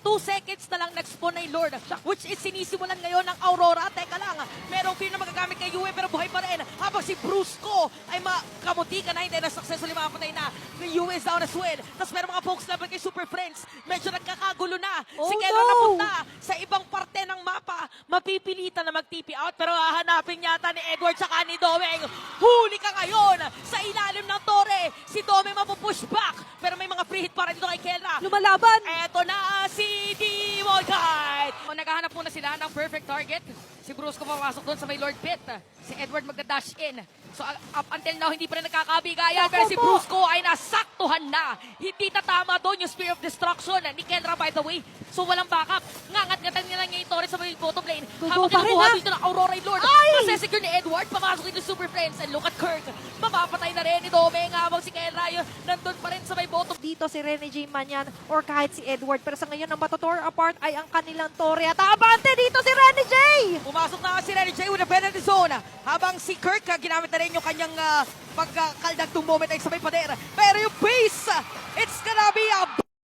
2 seconds na lang nag-spawn na yung Lord, which is sinisimulan ngayon ng Aurora. Teka lang, merong fear na magagamit kay Yue pero buhay pa rin. Habang si Brusco ay makamuti ka na, hindi na successfully makapatay na. Yue is down as well. Tapos merong mga pokes laban kay Super Friends. Medyo nagkakagulo na. Si Kelo napunta sa ibang parte ng mapa. Mapipilitan na mag-TP out pero hahanapin yata ni Edward saka ni Domeng. Huli ka ngayon sa ilalim ng tore. Si Domeng mapupush back pero may mga free hit para dito kay Kelra. Lumalaban! Eto na si Demon Knight! O, naghahanap muna sila ng perfect target. Si Brusco papasok doon sa may Lord Pit. Si Edward magda-dash in. So up until now, hindi pa rin nagkakabigayan. Pero si Brusco ay nasaktuhan na. Hindi tatama doon yung Spear of Destruction ni Kenra, by the way. So walang backup. Ngangat-ngatan niya lang niya yung Torres sa may bottom lane. Habang pa rin, kinukuha ha? dito ng Aurora yung Lord. Ay! Masesecure ni Edward. Papasok into Super Friends. And look at Kirk. Mapapatay na rin ni Domeng. Habang si Kenra yun, nandun pa rin sa may bottom. Dito si Rene J. Manyan or kahit si Edward. Pero sa ngayon, ang matutor apart ay ang kanilang Torre. At abante dito si Rene J! Pumasok na si Renny J with a penalty zone. Habang si Kirk ginamit na rin yung kanyang pagkaldagtong moment ay sa may pader.